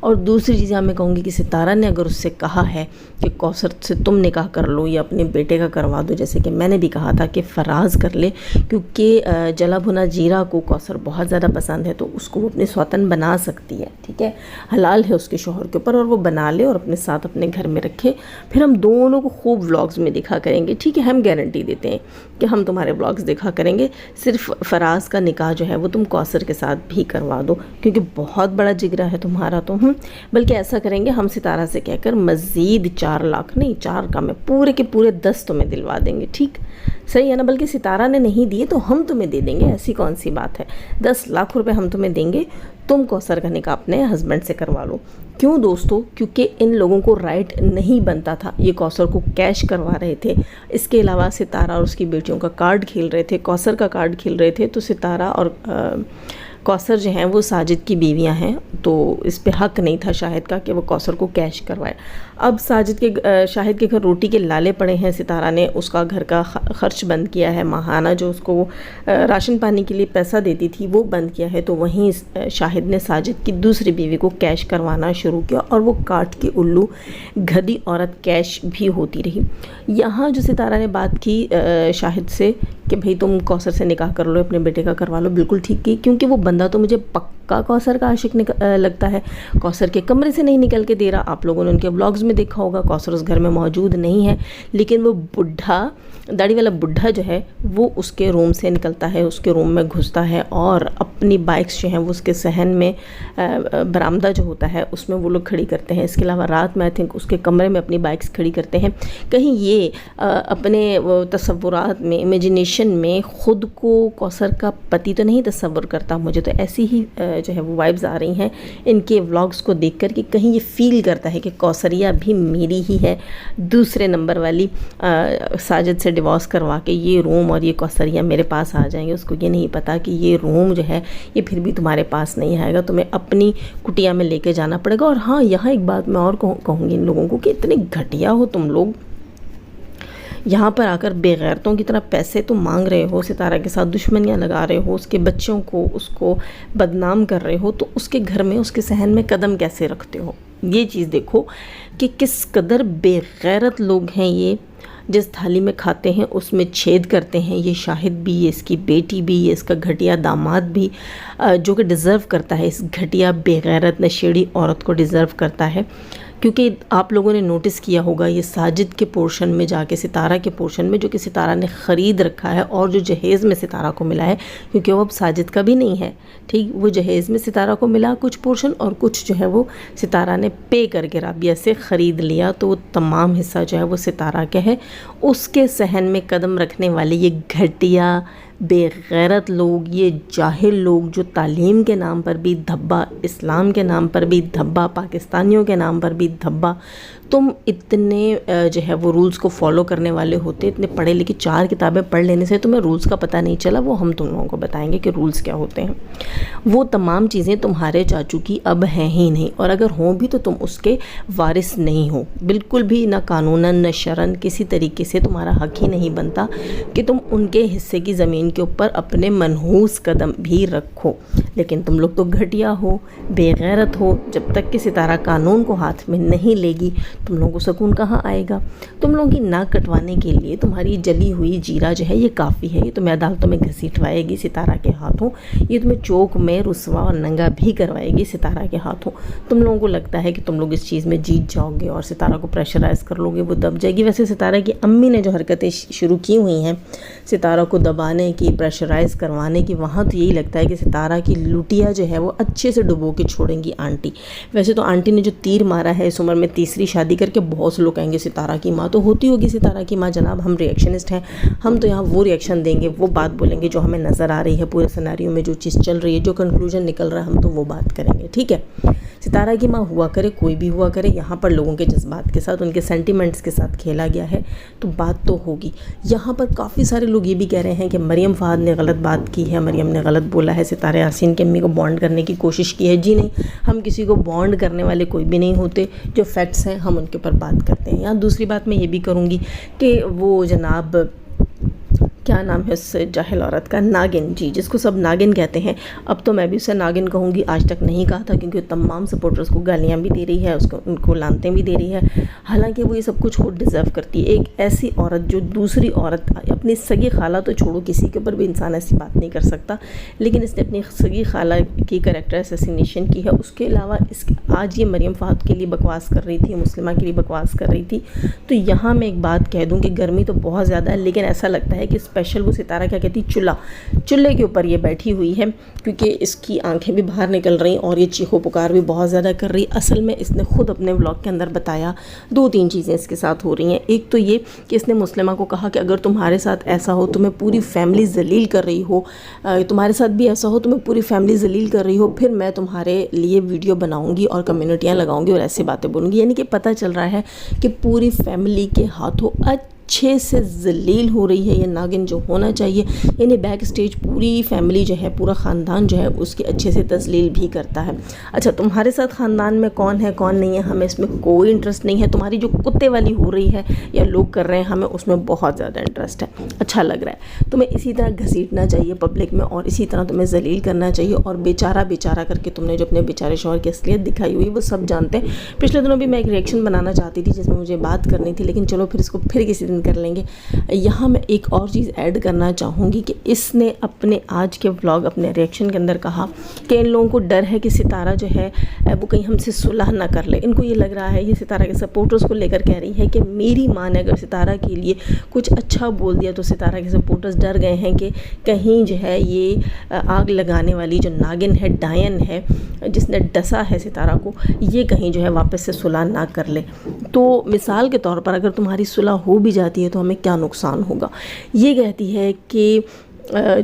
اور دوسری چیز میں کہوں گی کہ ستارہ نے اگر اس سے کہا ہے کہ کوثر سے تم نکاح کر لو یا اپنے بیٹے کا کروا دو، جیسے کہ میں نے بھی کہا تھا کہ فراز کر لے، کیونکہ جلا بھنا جیرا کو کوثر بہت زیادہ پسند ہے، تو اس کو وہ اپنی سوتن بنا سکتی ہے، ٹھیک ہے، حلال ہے اس کے شوہر کے اوپر، اور وہ بنا لے اور اپنے ساتھ اپنے گھر میں رکھے، پھر ہم دونوں کو خوب ولاگز میں دکھا کریں گے، ٹھیک ہے، ہم گارنٹی دیتے ہیں کہ ہم تمہارے ولاگز دیکھا کریں گے، صرف فراز کا نکاح جو ہے وہ تم کوثر کے ساتھ بھی کروا دو، کیونکہ بہت بڑا جگرا ہے تمہارا تو بلکہ ایسا کریں گے، ہم ستارہ سے کہہ کر مزید 4 لاکھ نہیں، 4 کا میں پورے کے پورے 10 تمہیں دلوا دیں گے، ٹھیک، صحیح ہے نا، بلکہ ستارہ نے نہیں دیے تو ہم تمہیں دے دیں گے، ایسی کون سی بات ہے، 10 لاکھ روپے ہم تمہیں دیں گے، تم کوثر کا نکاح اپنے ہسبینڈ سے کروا لو۔ کیوں دوستو؟ کیونکہ ان لوگوں کو رائٹ نہیں بنتا تھا، یہ کوثر کو کیش کروا رہے تھے، اس کے علاوہ ستارہ اور اس کی بیٹیوں کا کارڈ کھیل رہے تھے، کوثر کا کارڈ کھیل رہے تھے، تو ستارہ اور کوثر جو ہیں وہ ساجد کی بیویاں ہیں، تو اس پہ حق نہیں تھا شاہد کا کہ وہ کوثر کو کیش کروائے۔ اب شاہد کے گھر روٹی کے لالے پڑے ہیں، ستارہ نے اس کا گھر کا خرچ بند کیا ہے، ماہانہ جو اس کو راشن پانی کے لیے پیسہ دیتی تھی وہ بند کیا ہے، تو وہیں شاہد نے ساجد کی دوسری بیوی کو کیش کروانا شروع کیا، اور وہ کاٹ کی الو گدھی عورت کیش بھی ہوتی رہی۔ یہاں جو ستارہ نے بات کی شاہد سے کہ بھئی تم کوثر سے نکاح کر لو، اپنے بیٹے کا کروا لو، بالکل ٹھیک کی، کیونکہ وہ بندہ تو مجھے پکا کوثر کا عاشق لگتا ہے، کوثر کے کمرے سے نہیں نکل کے دے رہا، آپ لوگوں نے ان کے بلاگز میں دیکھا ہوگا، کوثر اس گھر میں موجود نہیں ہے، لیکن وہ بڈھا داڑھی والا بڈھا جو ہے وہ اس کے روم سے نکلتا ہے، اس کے روم میں گھستا ہے، اور اپنی بائکس جو ہیں وہ اس کے صحن میں برآمدہ جو ہوتا ہے اس میں وہ لوگ کھڑی کرتے ہیں، اس کے علاوہ رات میں آئی تھنک اس کے کمرے میں اپنی بائکس کھڑی کرتے ہیں۔ کہیں یہ اپنے تصورات میں، امیجنیشن میں خود کو کوثر کا پتی تو نہیں تصور کرتا، مجھے تو ایسی ہی جو ہے وہ وائبز آ رہی ہیں ان کے ولاگز کو دیکھ کر کہ کہیں یہ فیل کرتا ہے کہ کوثریہ بھی میری ہی ہے، دوسرے نمبر والی ساجد سے ڈیورس کروا کے یہ روم اور یہ کوثریہ میرے پاس آ جائیں گے، اس کو یہ نہیں پتا کہ یہ روم جو ہے یہ پھر بھی تمہارے پاس نہیں آئے گا، تمہیں اپنی کٹیا میں لے کے جانا پڑے گا۔ اور ہاں، یہاں ایک بات میں اور کہوں گی ان لوگوں کو کہ اتنے گھٹیا ہو تم لوگ، یہاں پر آ کر بے غیرتوں کی طرح پیسے تم مانگ رہے ہو، ستارہ کے ساتھ دشمنیاں لگا رہے ہو، اس کے بچوں کو، اس کو بدنام کر رہے ہو، تو اس کے گھر میں، اس کے صحن میں قدم کیسے رکھتے ہو؟ یہ چیز دیکھو کہ کس قدر بے غیرت لوگ ہیں یہ، جس تھالی میں کھاتے ہیں اس میں چھید کرتے ہیں، یہ شاہد بھی، یہ اس کی بیٹی بھی، یہ اس کا گھٹیا داماد بھی، جو کہ ڈیزرو کرتا ہے، اس گھٹیا بے غیرت نشیڑی عورت کو ڈیزرو کرتا ہے، کیونکہ آپ لوگوں نے نوٹس کیا ہوگا یہ ساجد کے پورشن میں جا کے، ستارہ کے پورشن میں جو کہ ستارہ نے خرید رکھا ہے، اور جو جہیز میں ستارہ کو ملا ہے، کیونکہ وہ اب ساجد کا بھی نہیں ہے، ٹھیک، وہ جہیز میں ستارہ کو ملا کچھ پورشن، اور کچھ جو ہے وہ ستارہ نے پے کر کے رابعہ سے خرید لیا، تو وہ تمام حصہ جو ہے وہ ستارہ کا ہے۔ اس کے صحن میں قدم رکھنے والے یہ گھٹیا بے غیرت لوگ، یہ جاہل لوگ جو تعلیم کے نام پر بھی دھبا، اسلام کے نام پر بھی دھبا، پاکستانیوں کے نام پر بھی دھبا، تم اتنے جو ہے وہ رولز کو فالو کرنے والے ہوتے، اتنے پڑھے لکھے، 4 کتابیں پڑھ لینے سے تمہیں رولز کا پتہ نہیں چلا، وہ ہم تم لوگوں کو بتائیں گے کہ رولز کیا ہوتے ہیں۔ وہ تمام چیزیں تمہارے چاچو کی اب ہیں ہی نہیں، اور اگر ہوں بھی تو تم اس کے وارث نہیں ہو، بالکل بھی، نہ قانوناً نہ شرعاً، کسی طریقے سے تمہارا حق ہی نہیں بنتا کہ تم ان کے حصے کی زمین کے اوپر اپنے منحوس قدم بھی رکھو۔ لیکن تم لوگ تو گھٹیا ہو، بے غیرت ہو، جب تک کہ ستارہ قانون کو ہاتھ میں نہیں لے گی تم لوگوں کو سکون کہاں آئے گا؟ تم لوگوں کی ناک کٹوانے کے لیے تمہاری جلی ہوئی جیرا جو ہے یہ کافی ہے، یہ تمہیں عدالتوں میں گھسیٹوائے گی ستارہ کے ہاتھوں، یہ تمہیں چوک میں رسوا اور ننگا بھی کروائے گی ستارہ کے ہاتھوں۔ تم لوگوں کو لگتا ہے کہ تم لوگ اس چیز میں جیت جاؤ گے اور ستارہ کو پریشرائز کر لو گے، وہ دب جائے گی۔ ویسے ستارہ کی امی نے جو حرکتیں شروع کی ہوئی ہیں ستارہ کو دبانے کی، پریشرائز کروانے کی، وہاں تو یہی لگتا ہے کہ ستارہ کی لوٹیا جو ہے وہ اچھے سے ڈبو کے چھوڑیں گی آنٹی۔ ویسے تو آنٹی نے جو تیر مارا ہے اس عمر میں، تیسری شادی کر کے، بہت سے لوگ کہیں گے ستارہ کی ماں تو ہوتی ہوگی، ستارہ کی ماں جناب، ہم ریئیکشنسٹ ہیں، ہم تو یہاں وہ ریئیکشن دیں گے، وہ بات بولیں گے جو ہمیں نظر آ رہی ہے پورے سیناریو میں، جو چیز چل رہی ہے، جو کنکلوژن نکل رہا ہے، ہم تو وہ بات کریں گے، ٹھیک ہے۔ ستارہ کی ماں ہوا کرے، کوئی بھی ہوا کرے، یہاں پر لوگوں کے جذبات کے ساتھ، ان کے سینٹیمنٹس کے ساتھ کھیلا گیا ہے، تو بات تو ہوگی۔ یہاں پر کافی سارے لوگ یہ بھی کہہ رہے ہیں کہ مریم فہد نے غلط بات کی ہے، مریم نے غلط بولا ہے، ستارہ یاسین کی امی کو بانڈ کرنے کی کوشش کی ہے۔ جی نہیں، ہم کسی کو بانڈ کرنے والے کوئی بھی نہیں ہوتے، جو فیکٹس ہیں ہم ان کے اوپر بات کرتے ہیں۔ یہاں دوسری بات میں یہ بھی کروں گی کہ وہ جناب کیا نام ہے اس جاہل عورت کا؟ ناگن، جی، جس کو سب ناگن کہتے ہیں. اب تو میں بھی اسے ناگن کہوں گی، آج تک نہیں کہا تھا کیونکہ تمام سپورٹرز کو گالیاں بھی دے رہی ہے، ان کو لانتیں بھی دے رہی ہے. حالانکہ وہ یہ سب کچھ خود ڈیزرو کرتی ہے. ایک ایسی عورت جو دوسری عورت، اپنی سگی خالہ تو چھوڑو، کسی کے اوپر بھی انسان ایسی بات نہیں کر سکتا، لیکن اس نے اپنی سگی خالہ کی کریکٹر اسیسینیشن کی ہے. اس کے علاوہ آج یہ مریم فہد کے لیے بکواس کر رہی تھی، مسلمہ کے لیے بکواس کر رہی تھی. تو یہاں میں ایک بات کہہ دوں کہ گرمی تو بہت زیادہ ہے، لیکن ایسا لگتا ہے کہ اسپیشل وہ ستارہ کیا کہتی، چولہے کے اوپر یہ بیٹھی ہوئی ہے، کیونکہ اس کی آنکھیں بھی باہر نکل رہی اور یہ چیخو پکار بھی بہت زیادہ کر رہی. اصل میں اس نے خود اپنے ولاگ کے اندر بتایا 2-3 چیزیں اس کے ساتھ ہو رہی ہیں. ایک تو یہ کہ اس نے مسلمہ کو کہا کہ اگر تمہارے ساتھ ایسا ہو، تمہیں پوری فیملی ذلیل کر رہی ہو، تمہارے ساتھ بھی ایسا ہو تمہیں پوری فیملی ذلیل کر رہی ہو، پھر میں تمہارے لیے ویڈیو بناؤں گی اور کمیونٹیاں لگاؤں گی اور ایسی باتیں بولوں گی. یعنی کہ پتہ چل رہا ہے کہ پوری فیملی کے ہاتھوں اچھے سے ذلیل ہو رہی ہے یہ ناگن جو ہونا چاہیے. یعنی بیک سٹیج پوری فیملی جو ہے، پورا خاندان جو ہے اس کی اچھے سے تذلیل بھی کرتا ہے. اچھا، تمہارے ساتھ خاندان میں کون ہے کون نہیں ہے ہمیں اس میں کوئی انٹرسٹ نہیں ہے. تمہاری جو کتے والی ہو رہی ہے یا لوگ کر رہے ہیں، ہمیں اس میں بہت زیادہ انٹرسٹ ہے. اچھا لگ رہا ہے. تمہیں اسی طرح گھسیٹنا چاہیے پبلک میں اور اسی طرح تمہیں ذلیل کرنا چاہیے. اور بیچارہ کر کے تم نے جو اپنے بیچارے شوہر کی اصلیت دکھائی ہوئی وہ سب جانتے ہیں. پچھلے دنوں بھی میں ایک ریئیکشن بنانا چاہتی تھی جس میں مجھے بات کرنی تھی، لیکن چلو پھر اس کو پھر کسی دن کر لیں گے. یہاں میں ایک اور چیز ایڈ کرنا چاہوں گی کہ اس نے اپنے آج کے ولاگ، اپنے ریئیکشن کے اندر کہا کہ ان لوگوں کو ڈر ہے کہ ستارہ جو ہے وہ کہیں ہم سے صلح نہ کر لے. ان کو یہ لگ رہا ہے، یہ ستارہ کے سپورٹرز کو لے کر کہہ رہی ہے کہ میری ماں نے اگر ستارہ کے لیے کچھ اچھا بول دیا تو ستارہ کے سپورٹرز ڈر گئے ہیں کہ کہیں جو ہے یہ آگ لگانے والی جو ناگن ہے، ڈائن ہے، جس نے ڈسا ہے ستارہ کو، یہ کہیں جو ہے واپس سے صلح نہ کر لے. تو مثال کے طور پر اگر تمہاری صلح ہو بھی جاتی ہے تو ہمیں کیا نقصان ہوگا. یہ کہتی ہے کہ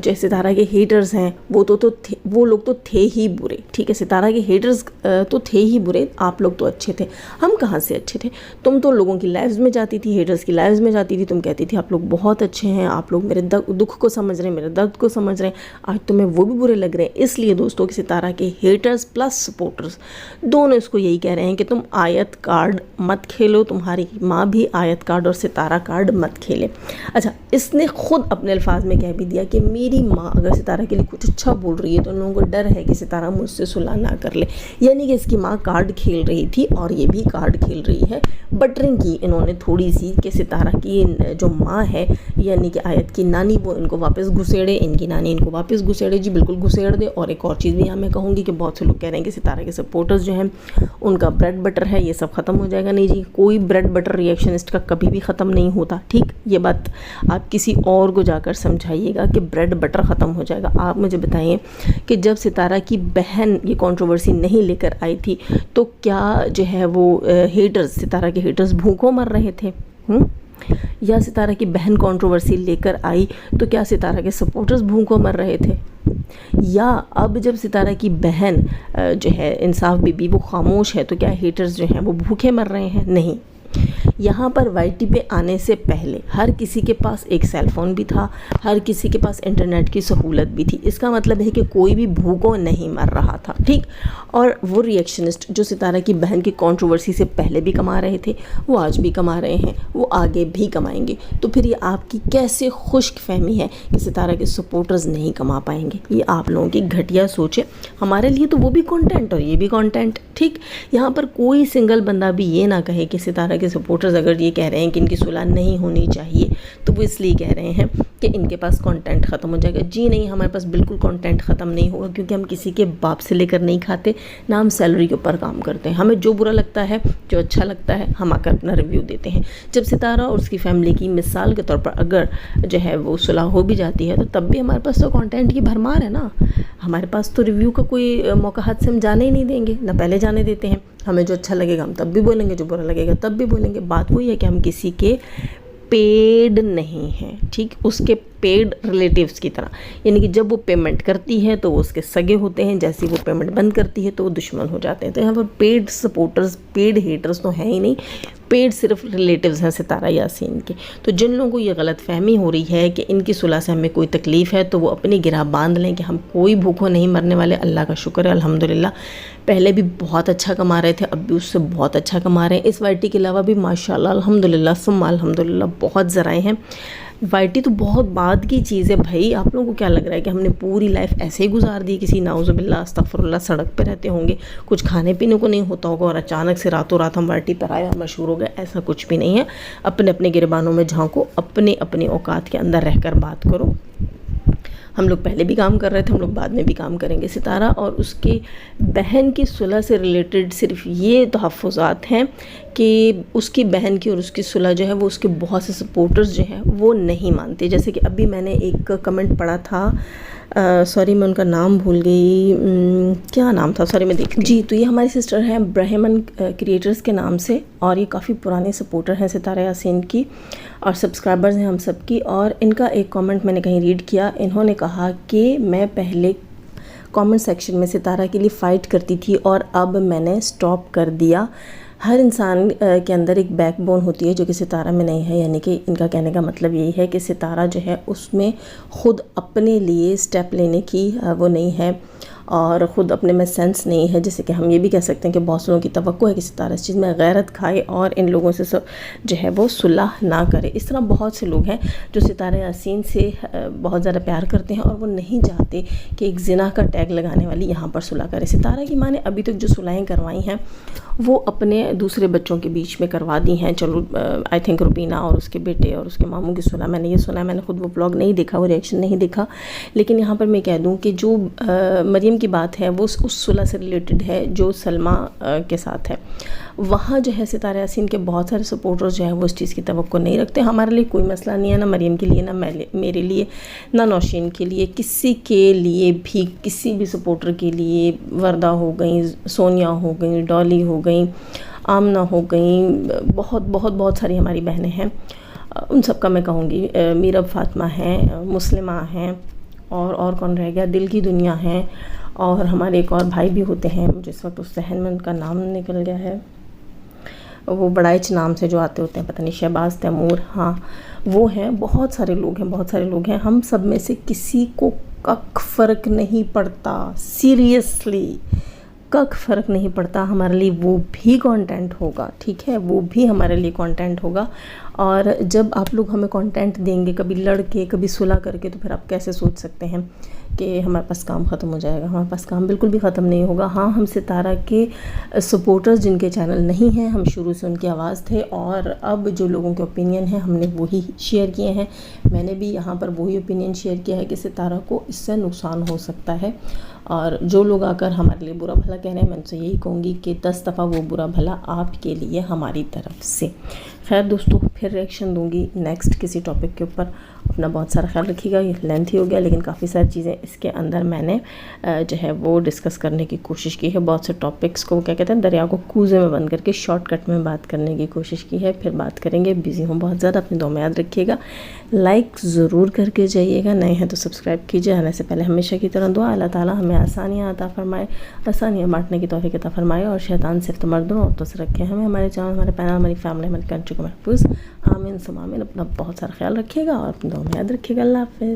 جو ستارہ کے ہیٹرز ہیں وہ لوگ تو تھے ہی برے. ٹھیک ہے، ستارہ کے ہیٹرز تو تھے ہی برے، آپ لوگ تو اچھے تھے. ہم کہاں سے اچھے تھے؟ تم تو لوگوں کی لائفز میں جاتی تھی، ہیٹرز کی لائفز میں جاتی تھی. تم کہتی تھی آپ لوگ بہت اچھے ہیں، آپ لوگ میرے دکھ کو سمجھ رہے ہیں، میرے درد کو سمجھ رہے ہیں. آج تمہیں وہ بھی برے لگ رہے ہیں. اس لیے دوستوں کہ ستارہ کے ہیٹرز پلس سپورٹرز دونوں اس کو یہی کہہ رہے ہیں کہ تم آیت کارڈ مت کھیلو، تمہاری ماں بھی آیت کارڈ اور ستارہ کارڈ مت کھیلے. اچھا، اس نے خود اپنے الفاظ میں کہہ بھی دیا کہ میری ماں اگر ستارہ کے لیے کچھ اچھا بول رہی ہے تو ان لوگوں کو ڈر ہے کہ ستارہ مجھ سے صلح نہ کر لے. یعنی کہ اس کی ماں کارڈ کھیل رہی تھی اور یہ بھی کارڈ کھیل رہی ہے. بٹرنگ کی انہوں نے تھوڑی سی کہ ستارہ کی جو ماں ہے یعنی کہ آیت کی نانی، وہ ان کو واپس گھسیڑے، ان کی نانی ان کو واپس گھسیڑے. جی بالکل گھسیڑ دے. اور ایک اور چیز بھی یہاں میں کہوں گی کہ بہت سے لوگ کہہ رہے ہیں کہ ستارہ کے سپورٹرز جو ہیں ان کا بریڈ بٹر ہے، یہ سب ختم ہو جائے گا. نہیں جی، کوئی بریڈ بٹر ریئیکشنسٹ کا کبھی بھی ختم نہیں ہوتا. ٹھیک، یہ بات آپ کسی اور کو جا کر سمجھائیے گا کہ بریڈ بٹر ختم ہو جائے گا. آپ مجھے بتائیں کہ جب ستارہ کی بہن یہ کنٹروورسی نہیں لے کر آئی تھی تو کیا جو ہے وہ ہیٹرز، ستارہ کے ہیٹرز بھوکوں مر رہے تھے؟ یا ستارہ کی بہن کنٹروورسی لے کر آئی تو کیا ستارہ کے سپورٹرز بھوکوں مر رہے تھے؟ یا اب جب ستارہ کی بہن جو ہے انصاف بی بی وہ خاموش ہے تو کیا ہیٹرز جو ہیں وہ بھوکے مر رہے ہیں؟ نہیں. یہاں پر وائی ٹی پہ آنے سے پہلے ہر کسی کے پاس ایک سیل فون بھی تھا، ہر کسی کے پاس انٹرنیٹ کی سہولت بھی تھی. اس کا مطلب ہے کہ کوئی بھی بھوکوں نہیں مر رہا تھا. ٹھیک، اور وہ ریئیکشنسٹ جو ستارہ کی بہن کی کنٹروورسی سے پہلے بھی کما رہے تھے، وہ آج بھی کما رہے ہیں، وہ آگے بھی کمائیں گے. تو پھر یہ آپ کی کیسے خشک فہمی ہے کہ ستارہ کے سپورٹرز نہیں کما پائیں گے؟ یہ آپ لوگوں کی گھٹیا سوچ ہے. ہمارے لیے تو وہ بھی کانٹینٹ اور یہ بھی کانٹینٹ. ٹھیک، یہاں پر کوئی سنگل بندہ بھی یہ نہ کہے کہ ستارہ کے سپورٹرز اگر یہ کہہ رہے ہیں کہ ان کی صلح نہیں ہونی چاہیے تو وہ اس لیے کہہ رہے ہیں کہ ان کے پاس کانٹینٹ ختم ہو جائے گا. جی نہیں، ہمارے پاس بالکل کانٹینٹ ختم نہیں ہوگا، کیونکہ ہم کسی کے باپ سے لے کر نہیں کھاتے، نہ ہم سیلری کے اوپر کام کرتے ہیں. ہمیں جو برا لگتا ہے، جو اچھا لگتا ہے، ہم آ کر اپنا ریویو دیتے ہیں. جب ستارہ اور اس کی فیملی کی مثال کے طور پر اگر جو ہے وہ صلح ہو بھی جاتی ہے تو تب بھی ہمارے پاس تو کانٹینٹ کی بھرمار ہے نا. ہمارے پاس تو ریویو کا کوئی موقع ہاتھ سے ہم جانے ہی نہیں دیں گے، نہ پہلے جانے دیتے ہیں. ہمیں جو اچھا لگے گا ہم تب بھی بولیں گے، جو برا لگے گا تب بھی بولیں گے. بات وہی ہے کہ ہم کسی کے پیڈ نہیں ہیں. ٹھیک، اس کے پیڈ ریلیٹیوز کی طرح. یعنی کہ جب وہ پیمنٹ کرتی ہے تو وہ اس کے سگے ہوتے ہیں، جیسے وہ پیمنٹ بند کرتی ہے تو وہ دشمن ہو جاتے ہیں. تو یہاں پر پیڈ سپورٹرز، پیڈ ہیٹرز تو ہیں ہی نہیں. پیڈ صرف ریلیٹیوز ہیں ستارہ یاسین کے. تو جن لوگوں کو یہ غلط فہمی ہو رہی ہے کہ ان کی صلح سے ہمیں کوئی تکلیف ہے تو وہ اپنی گرہ باندھ لیں کہ ہم کوئی بھوکوں نہیں مرنے والے. اللہ کا شکر ہے، الحمدللہ. پہلے بھی بہت اچھا کما رہے تھے، اب بھی اس سے بہت اچھا کما رہے ہیں. اس وائی ٹی کے علاوہ بھی ماشاءاللہ الحمدللہ ثم الحمدللہ بہت ذرائع ہیں. YT تو بہت بعد کی چیز ہے بھائی. آپ لوگوں کو کیا لگ رہا ہے کہ ہم نے پوری لائف ایسے ہی گزار دی؟ کسی نعوذ باللہ استغفر اللہ سڑک پہ رہتے ہوں گے, کچھ کھانے پینے کو نہیں ہوتا ہوگا اور اچانک سے راتوں رات ہم YT پر آئے اور مشہور ہو گئے؟ ایسا کچھ بھی نہیں ہے. اپنے اپنے گریبانوں میں جھانکو, اپنے اپنے اوقات کے اندر رہ کر بات کرو. ہم لوگ پہلے بھی کام کر رہے تھے, ہم لوگ بعد میں بھی کام کریں گے. ستارہ اور اس کی بہن کی صلح سے ریلیٹڈ صرف یہ تحفظات ہیں کہ اس کی بہن کی اور اس کی صلح جو ہے وہ اس کے بہت سے سپورٹرز جو ہیں وہ نہیں مانتے. جیسے کہ ابھی میں نے ایک کمنٹ پڑھا تھا, سوری میں ان کا نام بھول گئی, کیا نام تھا, سوری میں دیکھ جی. تو یہ ہماری سسٹر ہیں برہمن کریٹرز کے نام سے, اور یہ کافی پرانے سپورٹر ہیں ستارہ یاسین کی اور سبسکرائبرز ہیں ہم سب کی. اور ان کا ایک کامنٹ میں نے کہیں ریڈ کیا, انہوں نے کہا کہ میں پہلے کامنٹ سیکشن میں ستارہ کے لیے فائٹ کرتی تھی اور اب میں نے سٹاپ کر دیا. ہر انسان کے اندر ایک بیک بون ہوتی ہے جو کہ ستارہ میں نہیں ہے. یعنی کہ ان کا کہنے کا مطلب یہی ہے کہ ستارہ جو ہے اس میں خود اپنے لیے سٹیپ لینے کی وہ نہیں ہے اور خود اپنے میں سینس نہیں ہے. جیسے کہ ہم یہ بھی کہہ سکتے ہیں کہ بہت لوگوں کی توقع ہے کہ ستارہ اس چیز میں غیرت کھائے اور ان لوگوں سے جو ہے وہ صلح نہ کرے. اس طرح بہت سے لوگ ہیں جو ستارہ یاسین سے بہت زیادہ پیار کرتے ہیں اور وہ نہیں چاہتے کہ ایک زنا کا ٹیگ لگانے والی یہاں پر صلح کرے. ستارہ کی ماں نے ابھی تک جو صلحیں کروائی ہیں وہ اپنے دوسرے بچوں کے بیچ میں کروا دی ہیں. چلو آئی تھنک روبینہ اور اس کے بیٹے اور اس کے ماموں کی صلح میں نے یہ سنا ہے, میں نے خود وہ بلاگ نہیں دیکھا, وہ ریئیکشن نہیں دیکھا. لیکن یہاں پر میں کہہ دوں کہ جو مریم کی بات ہے وہ اس صلح سے ریلیٹڈ ہے جو سلمہ کے ساتھ ہے. وہاں جو ہے ستارہ یاسین کے بہت سارے سپورٹرز جو ہیں وہ اس چیز کی توقع نہیں رکھتے. ہمارے لیے کوئی مسئلہ نہیں ہے, نہ مریم کے لیے, نہ میرے لیے, نہ نوشین کے لیے, کسی کے لیے بھی, کسی بھی سپورٹر کے لیے. وردہ ہو گئیں, سونیا ہو گئیں, ڈالی ہو گئیں, آمنہ ہو گئیں, بہت بہت بہت ساری ہماری بہنیں ہیں. ان سب کا میں کہوں گی, میرب فاطمہ ہیں, مسلمہ ہیں, اور کون رہ گیا, دل کی دنیا ہیں, اور ہمارے ایک اور بھائی بھی ہوتے ہیں, مجھے اس وقت اس ذہن میں ان کا نام نکل گیا ہے, وہ بڑائچ نام سے جو آتے ہوتے ہیں, پتہ نہیں, شہباز تیمور, ہاں وہ ہیں. بہت سارے لوگ ہیں, بہت سارے لوگ ہیں. ہم سب میں سے کسی کو کک فرق نہیں پڑتا, سیریسلی کک فرق نہیں پڑتا. ہمارے لیے وہ بھی کانٹینٹ ہوگا, ٹھیک ہے, وہ بھی ہمارے لیے کانٹینٹ ہوگا. اور جب آپ لوگ ہمیں کانٹینٹ دیں گے, کبھی لڑ کے, کبھی صلح کر کے, تو پھر آپ کیسے سوچ سکتے ہیں کہ ہمارے پاس کام ختم ہو جائے گا؟ ہمارے پاس کام بالکل بھی ختم نہیں ہوگا. ہاں, ہم ستارہ کے سپورٹرز جن کے چینل نہیں ہیں, ہم شروع سے ان کی آواز تھے, اور اب جو لوگوں کے اوپینین ہیں ہم نے وہی شیئر کیے ہیں. میں نے بھی یہاں پر وہی اوپینین شیئر کیا ہے کہ ستارہ کو اس سے نقصان ہو سکتا ہے. اور جو لوگ آ کر ہمارے لیے برا بھلا کہہ رہے ہیں, میں ان سے یہی کہوں گی کہ 10 دفعہ وہ برا بھلا آپ کے لیے ہماری طرف سے. خیر دوستو, پھر ریئیکشن دوں گی نیکسٹ کسی ٹاپک کے اوپر. اپنا بہت سارا خیال رکھیے گا. یہ لینتھی ہو گیا لیکن کافی ساری چیزیں اس کے اندر میں نے جو ہے وہ ڈسکس کرنے کی کوشش کی ہے. بہت سے ٹاپکس کو کیا کہتے ہیں, دریا کو کوزے میں بند کر کے شارٹ کٹ میں بات کرنے کی کوشش کی ہے. پھر بات کریں گے, بزی ہوں بہت زیادہ, اپنی دعا میں یاد رکھیے گا. لائک ضرور کر کے جائیے گا, نئے ہیں تو سبسکرائب کیجیے. آنے سے پہلے ہمیشہ کی طرح دعا, اللہ تعالیٰ ہمیں آسانیاں عطا فرمائے, آسانیاں بانٹنے کی توفیق عطا فرمائے, اور شیطان صرف مردوں اور عورتوں سے رکھے. ہمیں, ہمارے چینل, ہمارے پینل, ہماری فیملی, ہماری کنٹری کو محفوظ. آمین ثم آمین. اپنا بہت سارا خیال رکھیے گا اور اپنی دعا میں یاد رکھیے گا. اللہ حافظ.